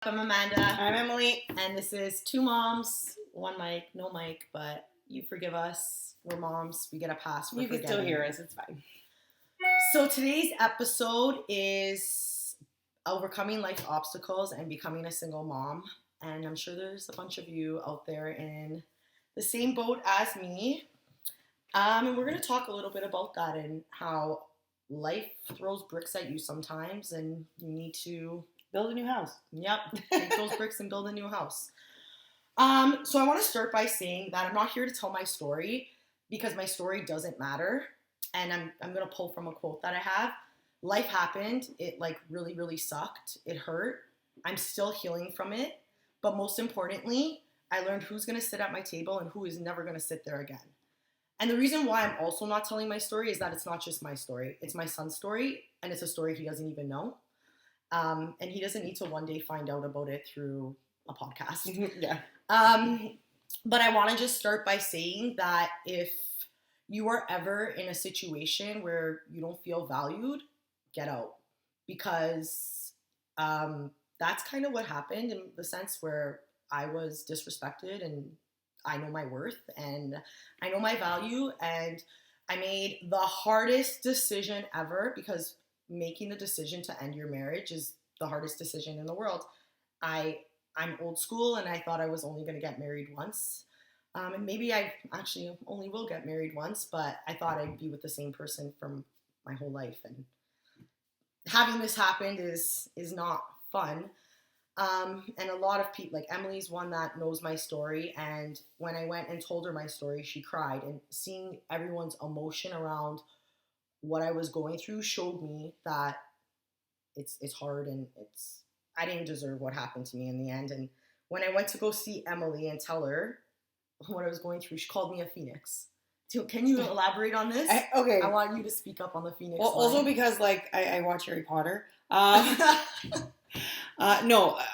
I'm Amanda. I'm Emily. And this is Two Moms, One Mic, No Mic, but you forgive us. We're moms. We get a pass for forgetting. You can still hear us. It's fine. So today's episode is overcoming life obstacles and becoming a single mom. And I'm sure there's a bunch of you out there in the same boat as me. And we're going to talk a little bit about that and how life throws bricks at you sometimes and you need to build a new house. Yep, take those bricks and build a new house. So I want to start by saying that I'm not here to tell my story because my story doesn't matter. And I'm going to pull from a quote that I have. Life happened. It really, really sucked. It hurt. I'm still healing from it. But most importantly, I learned who's going to sit at my table and who is never going to sit there again. And the reason why I'm also not telling my story is that it's not just my story. It's my son's story, and it's a story he doesn't even know. And he doesn't need to one day find out about it through a podcast. Yeah. But I want to just start by saying that if you are ever in a situation where you don't feel valued, get out. Because that's kind of what happened in the sense where I was disrespected and I know my worth and I know my value. And I made the hardest decision ever because making the decision to end your marriage is the hardest decision in the world. I'm old school and I thought I was only going to get married once. And maybe I actually only will get married once, but I thought I'd be with the same person for my whole life. And having this happen is not fun. And a lot of people, like Emily's one that knows my story. And when I went and told her my story, she cried. And seeing everyone's emotion around what I was going through showed me that it's hard and I didn't deserve what happened to me in the end. And when I went to go see Emily and tell her what I was going through, she called me a phoenix. So can you elaborate on this? Okay. I want you to speak up on the phoenix. Well, also because I watch Harry Potter. No,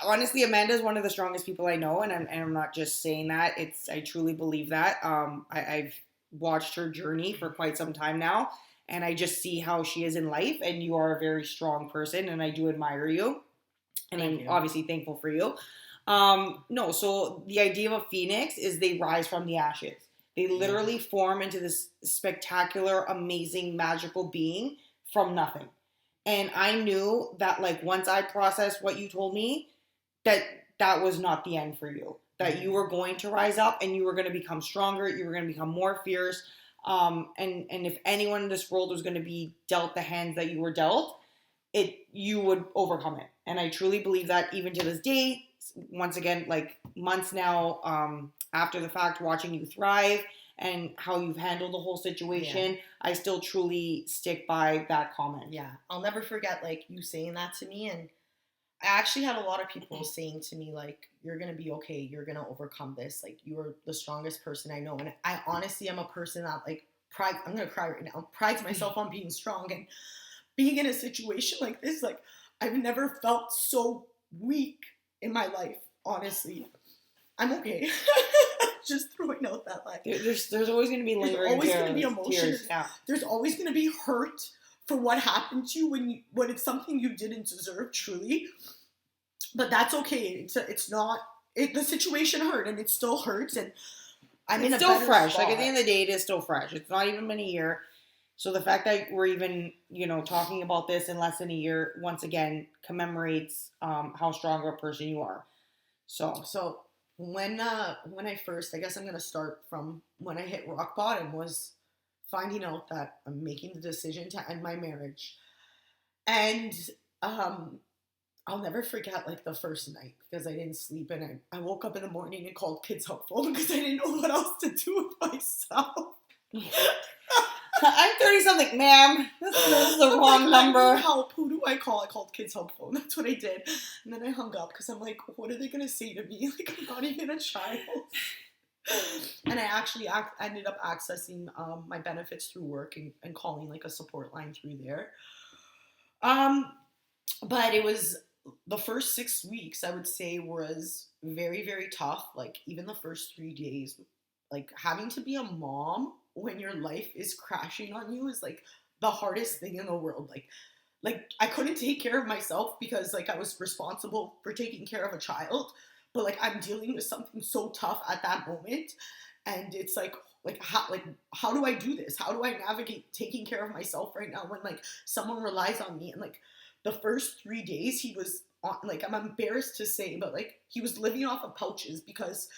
honestly, Amanda is one of the strongest people I know, and I'm not just saying that. I truly believe that. I've watched her journey for quite some time now. And I just see how she is in life, and you are a very strong person, and I do admire you. And I'm obviously thankful for you. No, so the idea of a phoenix is they rise from the ashes. They literally form into this spectacular, amazing, magical being from nothing. And I knew that, once I processed what you told me, that was not the end for you. That you were going to rise up, and you were going to become stronger. You were going to become more fierce. And if anyone in this world was going to be dealt the hands that you were dealt, you would overcome it. And I truly believe that even to this day, once again, months now, after the fact, watching you thrive and how you've handled the whole situation, I still truly stick by that comment. Yeah. I'll never forget, you saying that to me. And I actually had a lot of people saying to me, you're going to be okay. You're going to overcome this. You're the strongest person I know. And I honestly am a person that, I'm going to cry right now, prides myself on being strong. And being in a situation like this, I've never felt so weak in my life, honestly. I'm okay. Just throwing out that There's always going to be lingering There's always going to be emotions. Yeah. There's always going to be hurt for what happened to you when it's something you didn't deserve, truly. But that's okay. It's not. The situation hurt, and it still hurts, and it's still fresh. Spot. At the end of the day, it is still fresh. It's not even been a year. So the fact that we're even, talking about this in less than a year, once again, commemorates how strong of a person you are. So when I first, I guess I'm going to start from when I hit rock bottom, was finding out that I'm making the decision to end my marriage. And I'll never forget the first night because I didn't sleep, and I woke up in the morning and called Kids Helpful because I didn't know what else to do with myself. I'm 30-something, ma'am. This is the wrong number. I need help. Who do I call? I called Kids Helpful. That's what I did. And then I hung up because I'm like, what are they going to say to me? I'm not even a child. And I actually ended up accessing my benefits through work and calling a support line through there. But it was the first 6 weeks, I would say, was very, very tough. Even the first 3 days, having to be a mom when your life is crashing on you is the hardest thing in the world. like I couldn't take care of myself because like I was responsible for taking care of a child, but like I'm dealing with something so tough at that moment, and it's like how do I do this? How do I navigate taking care of myself right now when like someone relies on me? And like the first 3 days he was on, like I'm embarrassed to say, but like he was living off of pouches because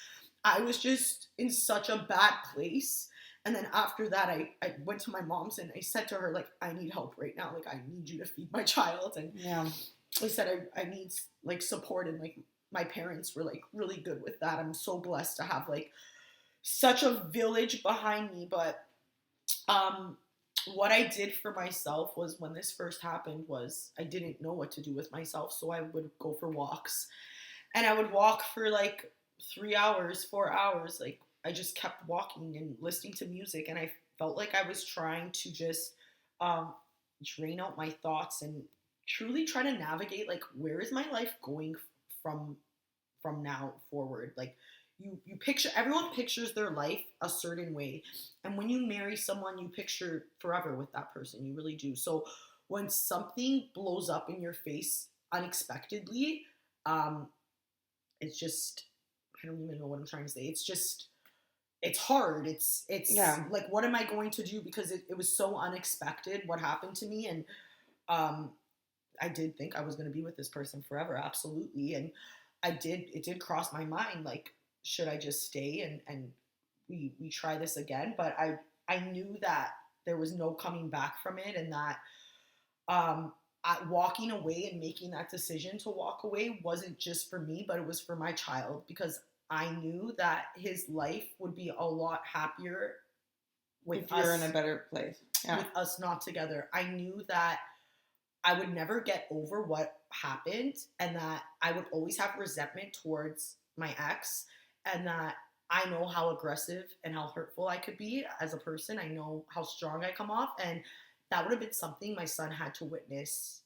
I was just in such a bad place. And then after that, I went to my mom's and I said to her, like, I need help right now. Like, I need you to feed my child. And Yeah. I said, I need like support. And like, my parents were like really good with that. I'm so blessed to have like such a village behind me. But um, what I did for myself was when this first happened was I didn't know what to do with myself. So I would go for walks and I would walk for like 3 hours, 4 hours. Like I just kept walking and listening to music, and I felt like I was trying to just um, drain out my thoughts and truly try to navigate like where is my life going from now forward. Like you picture everyone pictures their life a certain way, and when you marry someone, you picture forever with that person. You really do. So when something blows up in your face unexpectedly, um, it's just I don't even know what I'm trying to say. It's just it's hard. It's Yeah. like what am I going to do because it was so unexpected what happened to me. And um I did think I was going to be with this person forever, absolutely. And it did cross my mind like should I just stay and we try this again, but I knew that there was no coming back from it, and that um, walking away and making that decision to walk away wasn't just for me, but it was for my child because I knew that his life would be a lot happier If with you're in a us better place. Yeah. not together. I knew that I would never get over what happened and that I would always have resentment towards my ex, and that I know how aggressive and how hurtful I could be as a person. I know how strong I come off, and that would have been something my son had to witness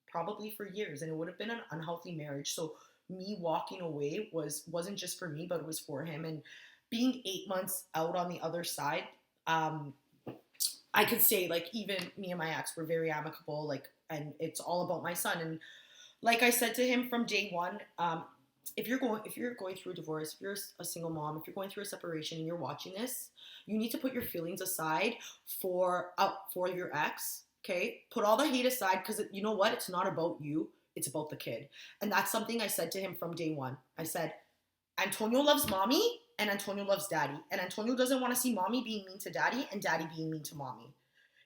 probably for years, and it would have been an unhealthy marriage. So me walking away wasn't just for me, but it was for him. And being 8 months out on the other side, um, I could say like even me and my ex were very amicable, like, and it's all about my son. And like I said to him from day one, if you're going through a divorce, if you're a single mom, if you're going through a separation and you're watching this, you need to put your feelings aside for your ex. Okay, put all the hate aside because you know what? It's not about you. It's about the kid, and that's something I said to him from day one. I said, Antonio loves mommy and Antonio loves daddy. And Antonio doesn't want to see mommy being mean to daddy and daddy being mean to mommy.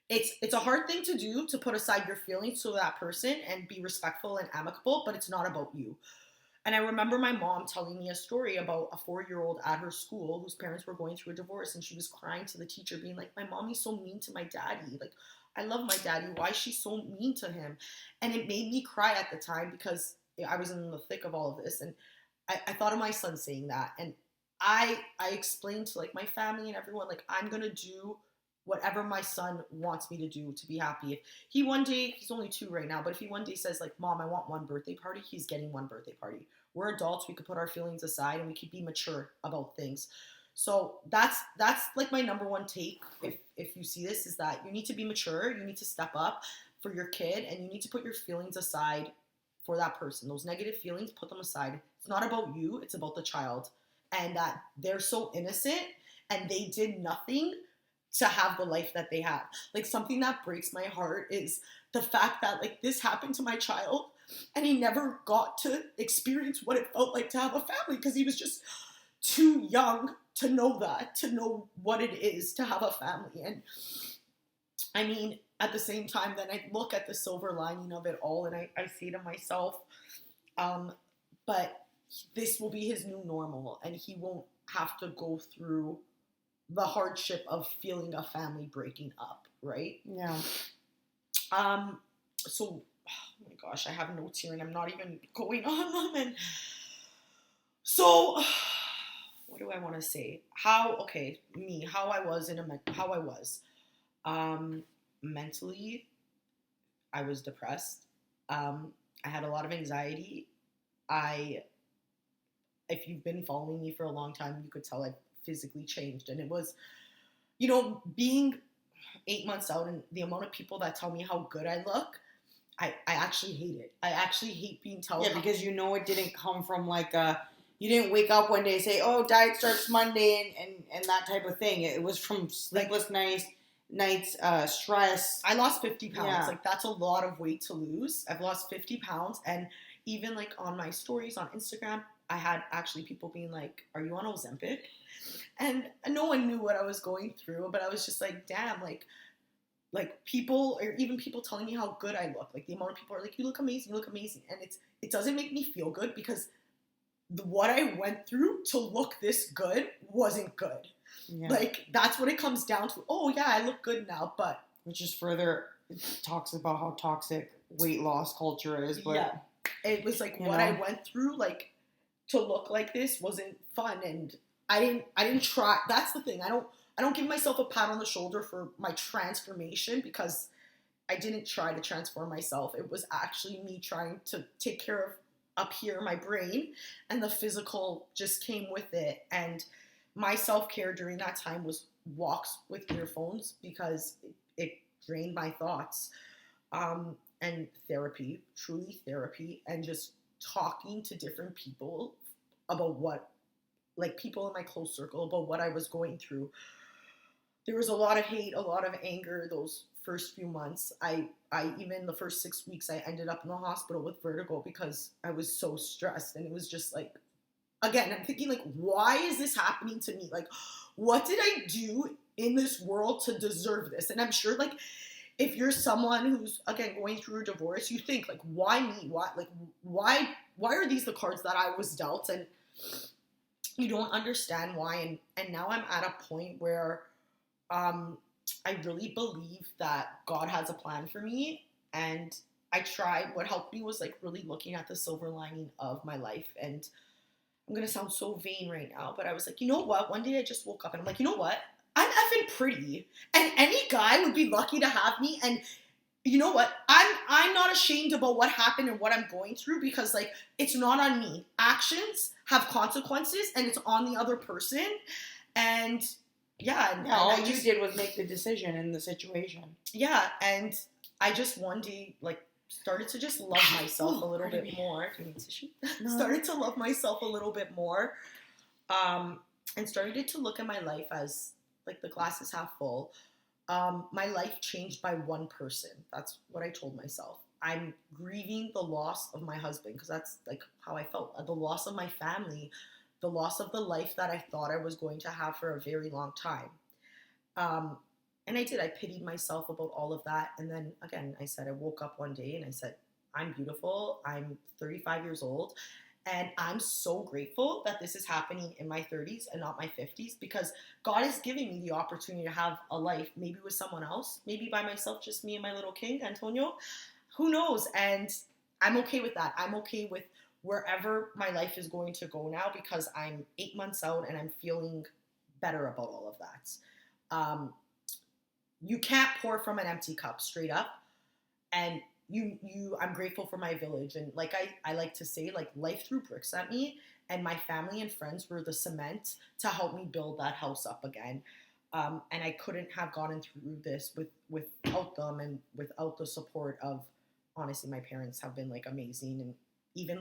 It's a hard thing to do to put aside your feelings to that person and be respectful and amicable, but it's not about you. And I remember my mom telling me a story about a 4-year-old at her school whose parents were going through a divorce, and she was crying to the teacher, being like, my mommy's so mean to my daddy. Like, I love my daddy. Why is she so mean to him? And it made me cry at the time because I was in the thick of all of this. And I thought of my son saying that. And I explained to like my family and everyone, like, I'm gonna do whatever my son wants me to do to be happy. If he one day, he's only 2 right now, but if he one day says like, mom, I want one birthday party, he's getting one birthday party. We're adults, we could put our feelings aside and we could be mature about things. So that's like my number one take. If you see this, is that you need to be mature, you need to step up for your kid, and you need to put your feelings aside for that person. Those negative feelings, put them aside. It's not about you, it's about the child. And that they're so innocent and they did nothing to have the life that they have. Like something that breaks my heart is the fact that like this happened to my child and he never got to experience what it felt like to have a family because he was just too young to know that, to know what it is to have a family. And I mean, at the same time, then I look at the silver lining of it all and I say to myself, um, but this will be his new normal and he won't have to go through the hardship of feeling a family breaking up, right? Yeah. So oh my gosh, I have notes here and I'm not even going on them. And so what do I want to say? How I was mentally, I was depressed. I had a lot of anxiety. I If you've been following me for a long time, you could tell I physically changed. And it was, being 8 months out and the amount of people that tell me how good I look, I actually hate it. I actually hate being told. Yeah, because you know it didn't come from like a. You didn't wake up one day and say, "Oh, diet starts Monday," and that type of thing. It was from sleepless nights, stress. I lost 50 pounds. Yeah. Like, that's a lot of weight to lose. I've lost 50 pounds. And even like on my stories on Instagram, I had actually people being like, "Are you on Ozempic?" And no one knew what I was going through, but I was just like, damn, like people, or even people telling me how good I look. Like, the amount of people are like, you look amazing. And it doesn't make me feel good because what I went through to look this good wasn't good. Yeah. Like, that's what it comes down to. Oh yeah, I look good now, but which is further talks about how toxic weight loss culture is. But yeah, it was like what I went through, like, to look like this wasn't fun, and I didn't try. That's the thing. I don't give myself a pat on the shoulder for my transformation because I didn't try to transform myself. It was actually me trying to take care of up here my brain, and the physical just came with it. And my self-care during that time was walks with earphones because it drained my thoughts, and therapy, truly therapy, and just talking to different people about what, like, people in my close circle about what I was going through. There was a lot of hate, a lot of anger those first few months. I even the first 6 weeks I ended up in the hospital with vertigo because I was so stressed, and it was just like, again, I'm thinking like, why is this happening to me? Like, what did I do in this world to deserve this? And I'm sure, like, if you're someone who's, again, going through a divorce, you think like, why me? Why are these the cards that I was dealt? And you don't understand why. And now I'm at a point where I really believe that God has a plan for me. And what helped me was like really looking at the silver lining of my life. And I'm going to sound so vain right now, but I was like, you know what? One day I just woke up and I'm like, you know what? I'm effing pretty. And any guy would be lucky to have me. And you know what? I'm not ashamed about what happened and what I'm going through because, like, it's not on me. Actions have consequences and it's on the other person. And yeah, and all you did was make the decision in the situation. Yeah, and I just one day, like, started to just love myself a little bit more. Do you need tissue? No. Started to love myself a little bit more, and started to look at my life as, like, the glass is half full. My life changed by one person. That's what I told myself. I'm grieving the loss of my husband because that's, like, how I felt. The loss of my family, the loss of the life that I thought I was going to have for a very long time. And I did. I pitied myself about all of that. And then, again, I said, I woke up one day and I said, I'm beautiful. I'm 35 years old. And I'm so grateful that this is happening in my 30s and not my 50s because God is giving me the opportunity to have a life, maybe with someone else, maybe by myself, just me and my little king, Antonio. Who knows? And I'm okay with that. I'm okay with wherever my life is going to go now because I'm 8 months out and I'm feeling better about all of that. You can't pour from an empty cup, straight up. And I'm grateful for my village. And like I like to say, like, life threw bricks at me and my family and friends were the cement to help me build that house up again. And I couldn't have gotten through this without them and without the support of, honestly, my parents have been, like, amazing. And even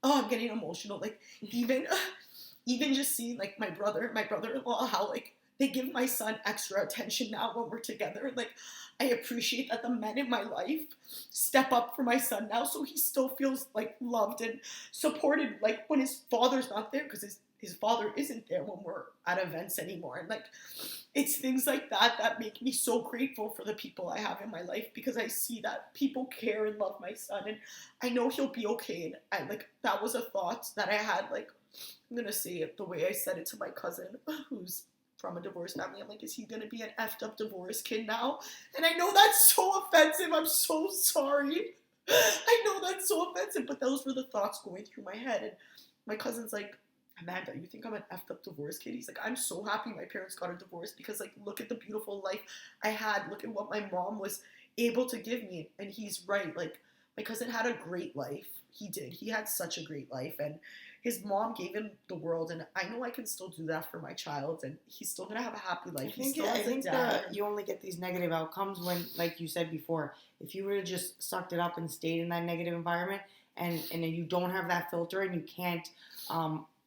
I'm getting emotional. Like, even just seeing, like, my brother-in-law, how, like, they give my son extra attention now when we're together. Like, I appreciate that the men in my life step up for my son now so he still feels, like, loved and supported, like, when his father's not there, because his father isn't there when we're at events anymore. And, like, it's things like that that make me so grateful for the people I have in my life because I see that people care and love my son, and I know he'll be okay. And that was a thought that I had. Like, I'm gonna say it the way I said it to my cousin who's from a divorced family. I'm like, is he gonna be an effed up divorce kid now? And I know that's so offensive. I'm so sorry. I know that's so offensive, but those were the thoughts going through my head. And my cousin's like, Amanda, you think I'm an effed up divorce kid? He's like, I'm so happy my parents got a divorce because, like, look at the beautiful life I had. Look at what my mom was able to give me. And he's right. Like, My cousin had a great life. He did. He had such a great life, and his mom gave him the world. And I know I can still do that for my child, and he's still gonna have a happy life. He still I has a think dad. that you only get these negative outcomes when, like you said before, if you would have just sucked it up and stayed in that negative environment, and then you don't have that filter and you can't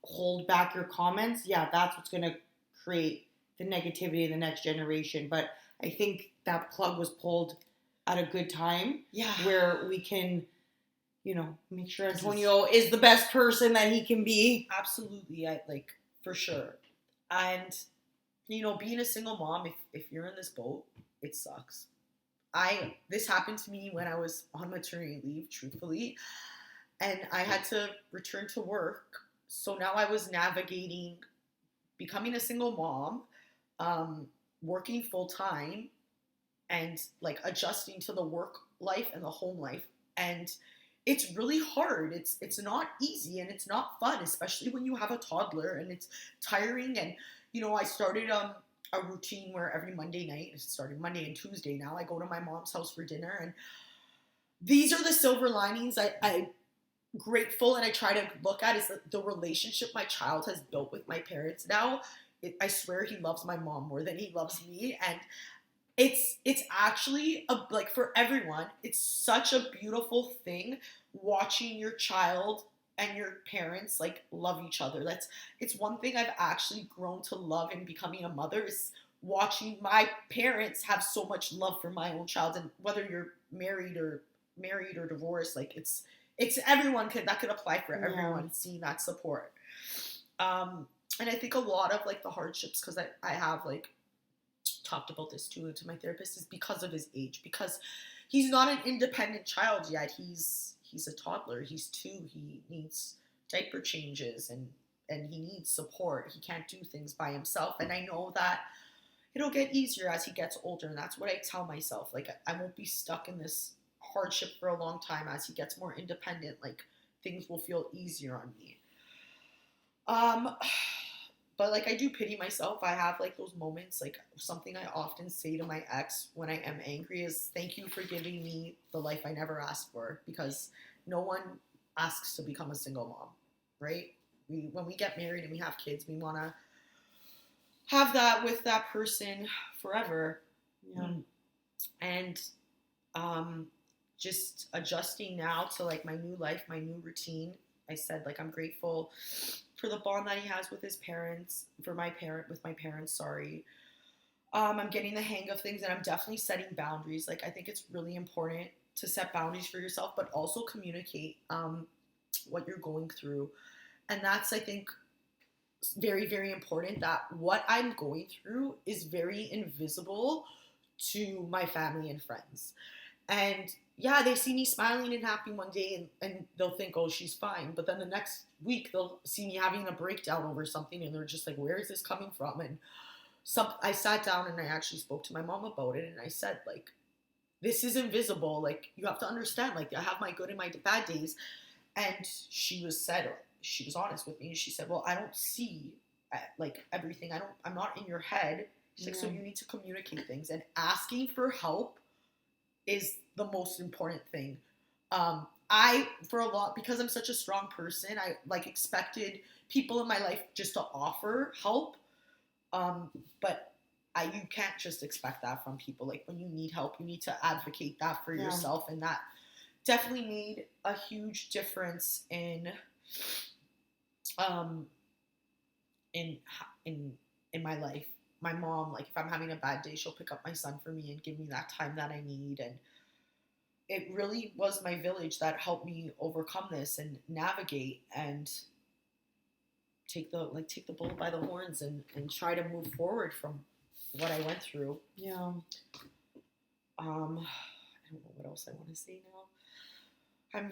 hold back your comments, yeah, that's what's gonna create the negativity in the next generation. But I think that plug was pulled at a good time, Yeah. where we can, make sure Antonio is the best person that he can be. Absolutely, I like for sure. And being a single mom, if you're in this boat, it sucks. This happened to me when I was on maternity leave, truthfully, and I had to return to work. So now I was navigating becoming a single mom, working full time, and like adjusting to the work life and the home life. And it's really hard. It's not easy and it's not fun, especially when you have a toddler, and it's tiring. And I started a routine where every Monday night, it's starting Monday and Tuesday now, I go to my mom's house for dinner. And these are the silver linings I grateful and I try to look at, is the relationship my child has built with my parents now. I swear he loves my mom more than he loves me. And it's actually like, for everyone, it's such a beautiful thing watching your child and your parents like love each other. It's one thing I've actually grown to love in becoming a mother, is watching my parents have so much love for my own child. And whether you're married or divorced, like it's everyone that could apply for everyone, seeing that support. And I think a lot of like the hardships, because I have like talked about this too to my therapist, is because of his age, because he's not an independent child yet. He's a toddler. He's 2. He needs diaper changes and he needs support. He can't do things by himself. And I know that it'll get easier as he gets older. And that's what I tell myself. Like, I won't be stuck in this hardship for a long time. As he gets more independent, like, things will feel easier on me. But like, I do pity myself. I have like those moments. Like, something I often say to my ex when I am angry is, thank you for giving me the life I never asked for, because no one asks to become a single mom, right? When we get married and we have kids, we want to have that with that person forever. Yeah. And just adjusting now to like my new life, my new routine. I said, like, I'm grateful for the bond that he has with his parents, with my parents, sorry. I'm getting the hang of things, and I'm definitely setting boundaries. Like, I think it's really important to set boundaries for yourself, but also communicate what you're going through. And that's, I think, very, very important, that what I'm going through is very invisible to my family and friends. And yeah, they see me smiling and happy one day, and they'll think, oh, she's fine. But then the next week, they'll see me having a breakdown over something, and they're just like, where is this coming from? And I sat down and I actually spoke to my mom about it, and I said, like, this is invisible. Like, you have to understand, like, I have my good and my bad days. And she was honest with me. She said, well, I don't see like everything. I'm not in your head. She's like, so you need to communicate things, and asking for help is the most important thing. Because I'm such a strong person, I like expected people in my life just to offer help. But you can't just expect that from people. Like, when you need help, you need to advocate that for yourself. And that definitely made a huge difference in my life. My mom, like, if I'm having a bad day, she'll pick up my son for me and give me that time that I need. And it really was my village that helped me overcome this and navigate and take the bull by the horns and try to move forward from what I went through. Yeah. I don't know what else I want to say now. I'm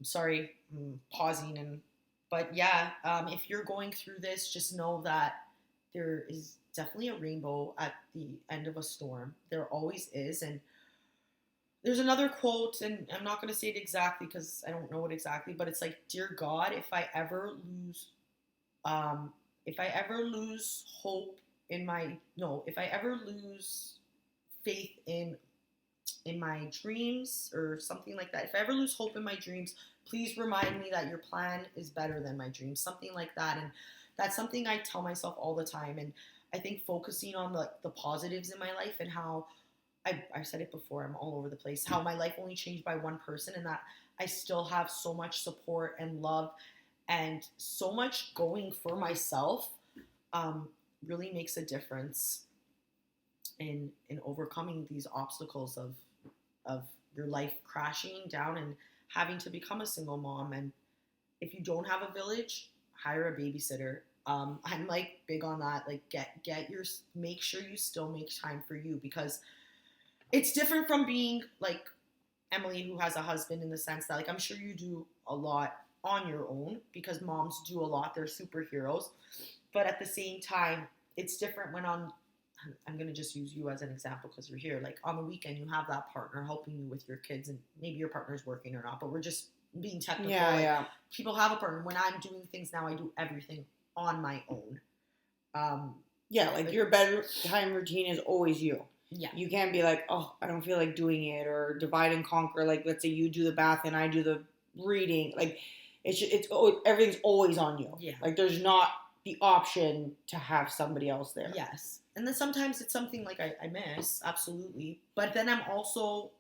sorry, I'm pausing, but yeah, if you're going through this, just know that there is definitely a rainbow at the end of a storm. There always is. And there's another quote, and I'm not going to say it exactly because I don't know it exactly, but it's like, dear God, if I ever lose hope if I ever lose faith in in my dreams or something like that, if I ever lose hope in my dreams, please remind me that your plan is better than my dreams, something like that. And that's something I tell myself all the time. And I think focusing on the positives in my life and how I've said it before, I'm all over the place, how my life only changed by one person and that I still have so much support and love and so much going for myself, um, really makes a difference in overcoming these obstacles of your life crashing down and having to become a single mom. And if you don't have a village, hire a babysitter. I'm like big on that. Like get your make sure you still make time for you, because it's different from being like Emily, who has a husband, in the sense that like I'm sure you do a lot on your own because moms do a lot. They're superheroes. But at the same time, it's different when I'm going to just use you as an example because you're here. Like on the weekend, you have that partner helping you with your kids, and maybe your partner's working or not, but we're just being technical. Yeah, like, yeah. People have a partner. When I'm doing things now, I do everything on my own. Yeah, like your bedtime routine is always you. Yeah. You can't be like, oh, I don't feel like doing it, or divide and conquer. Like, let's say you do the bath and I do the reading. Like, it's everything's always on you. Yeah. Like, there's not the option to have somebody else there. Yes. And then sometimes it's something like I miss, absolutely. But then I also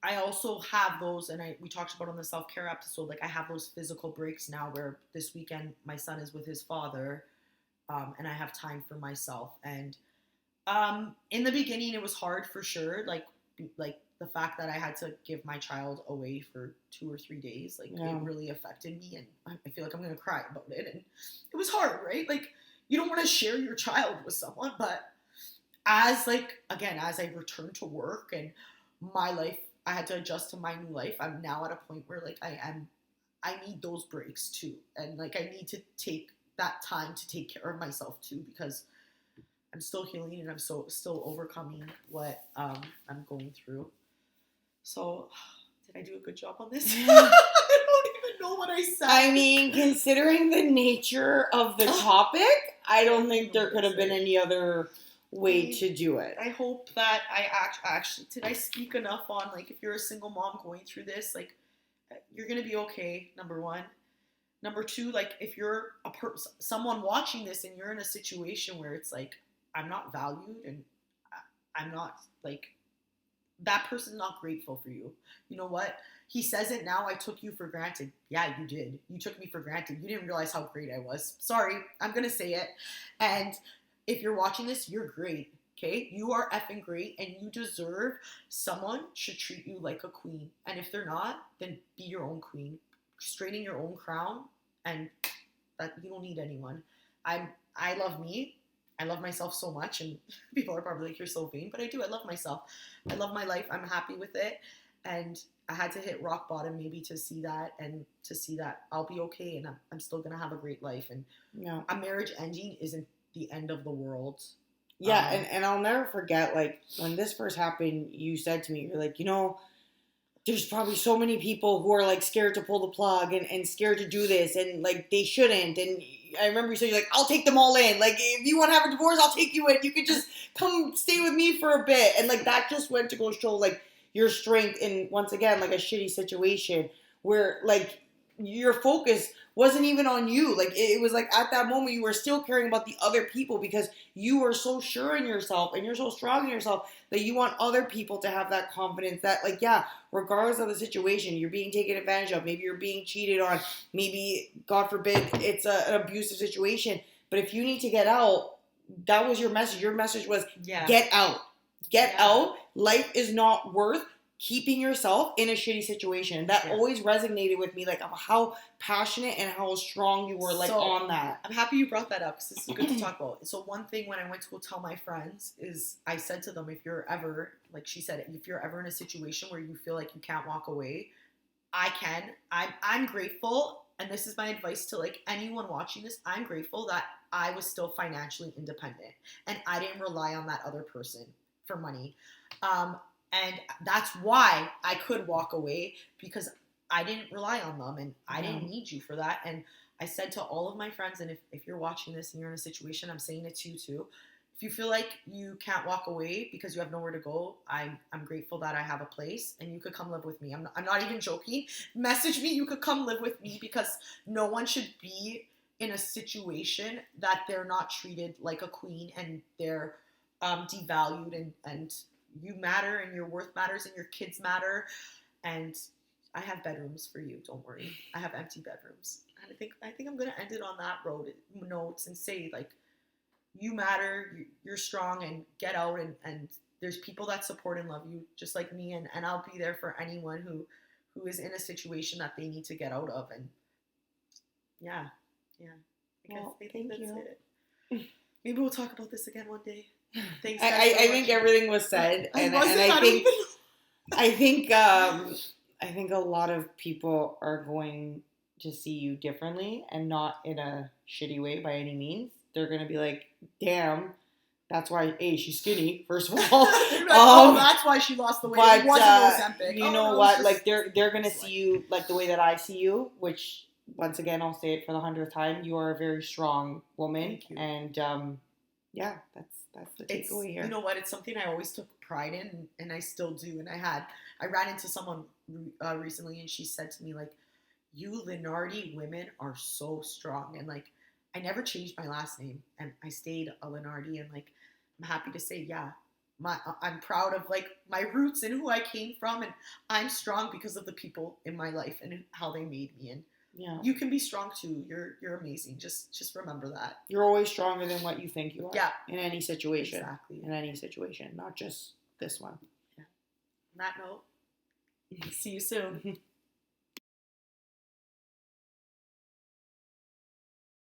have those, and we talked about on the self-care episode, like I have those physical breaks now where this weekend my son is with his father, and I have time for myself. And in the beginning it was hard for sure, like the fact that I had to give my child away for 2 or 3 days, like it really affected me, and I feel like I'm gonna cry about it. And it was hard, right? Like you don't want to share your child with someone, but as I returned to work and my life, I had to adjust to my new life. I'm now at a point where like I need those breaks too, and like I need to take that time to take care of myself too, because I'm still healing and I'm still overcoming what I'm going through. So, did I do a good job on this? I don't even know what I said. I mean, considering the nature of the topic, I don't think there could have been any other way to do it. I hope that I actually did I speak enough on, like, if you're a single mom going through this, like, you're gonna be okay. Number one. Number two, like, if you're someone watching this and you're in a situation where it's like, I'm not valued and I'm not, like, that person's not grateful for you. You know what? He says it now, I took you for granted. Yeah, you did. You took me for granted. You didn't realize how great I was. Sorry, I'm going to say it. And if you're watching this, you're great. Okay? You are effing great, and you deserve someone should treat you like a queen. And if they're not, then be your own queen. Straighten your own crown, and that you don't need anyone. I love me. I love myself so much, and people are probably like, you're so vain, but I do. I love myself. I love my life. I'm happy with it, and I had to hit rock bottom maybe to see that, and to see that I'll be okay, and I'm still gonna have a great life. And a marriage ending isn't the end of the world. Yeah, and I'll never forget, like, when this first happened, you said to me, you're like, there's probably so many people who are like scared to pull the plug and scared to do this, and like they shouldn't. And I remember you saying, like, I'll take them all in. Like, if you want to have a divorce, I'll take you in. You could just come stay with me for a bit. And like that just went to go show like your strength in, once again, like a shitty situation where like your focus wasn't even on you. Like it was like at that moment you were still caring about the other people because you were so sure in yourself and you're so strong in yourself that you want other people to have that confidence that, like, yeah, regardless of the situation, you're being taken advantage of, maybe you're being cheated on, maybe, God forbid, it's an abusive situation, but if you need to get out, that was your message. Your message was, get out. Get out. Life is not worth keeping yourself in a shitty situation. That always resonated with me, like, of how passionate and how strong you were, like, on that. I'm happy you brought that up because this is good to talk about. So one thing when I went to go tell my friends is I said to them, if you're ever, like she said, if you're ever in a situation where you feel like you can't walk away, I can. I'm grateful, and this is my advice to, like, anyone watching this, I'm grateful that I was still financially independent and I didn't rely on that other person for money. And that's why I could walk away, because I didn't rely on them and I didn't need you for that. And I said to all of my friends, and if you're watching this and you're in a situation, I'm saying it to you too, if you feel like you can't walk away because you have nowhere to go, I'm grateful that I have a place and you could come live with me. I'm not even joking. Message me, you could come live with me, because no one should be in a situation that they're not treated like a queen and they're devalued, and you matter and your worth matters and your kids matter. And I have bedrooms for you. Don't worry. I have empty bedrooms. And I think I'm gonna end it on that road notes and say, like, you matter, you're strong, and get out, and there's people that support and love you just like me, and I'll be there for anyone who is in a situation that they need to get out of. And yeah, I think that's it. Maybe we'll talk about this again one day. Thanks, guys. I think everything was said, and I think a lot of people are going to see you differently, and not in a shitty way by any means. They're gonna be like, "Damn, that's why she's skinny." First of all, that's why she lost the weight. But it wasn't Ozempic. You know what? Like they're gonna see you like the way that I see you, which once again I'll say it for the 100th time. You are a very strong woman, and yeah, that's the takeaway here. You know what? It's something I always took pride in, and I still do. And I ran into someone recently, and she said to me, like, "You Lenardi women are so strong," and like, I never changed my last name, and I stayed a Lenardi, and like, I'm happy to say, yeah, I'm proud of like my roots and who I came from, and I'm strong because of the people in my life and how they made me. And yeah, you can be strong too. You're amazing. Just remember that. You're always stronger than what you think you are. Yeah. In any situation. Exactly. In any situation, not just this one. Yeah. On that note, see you soon.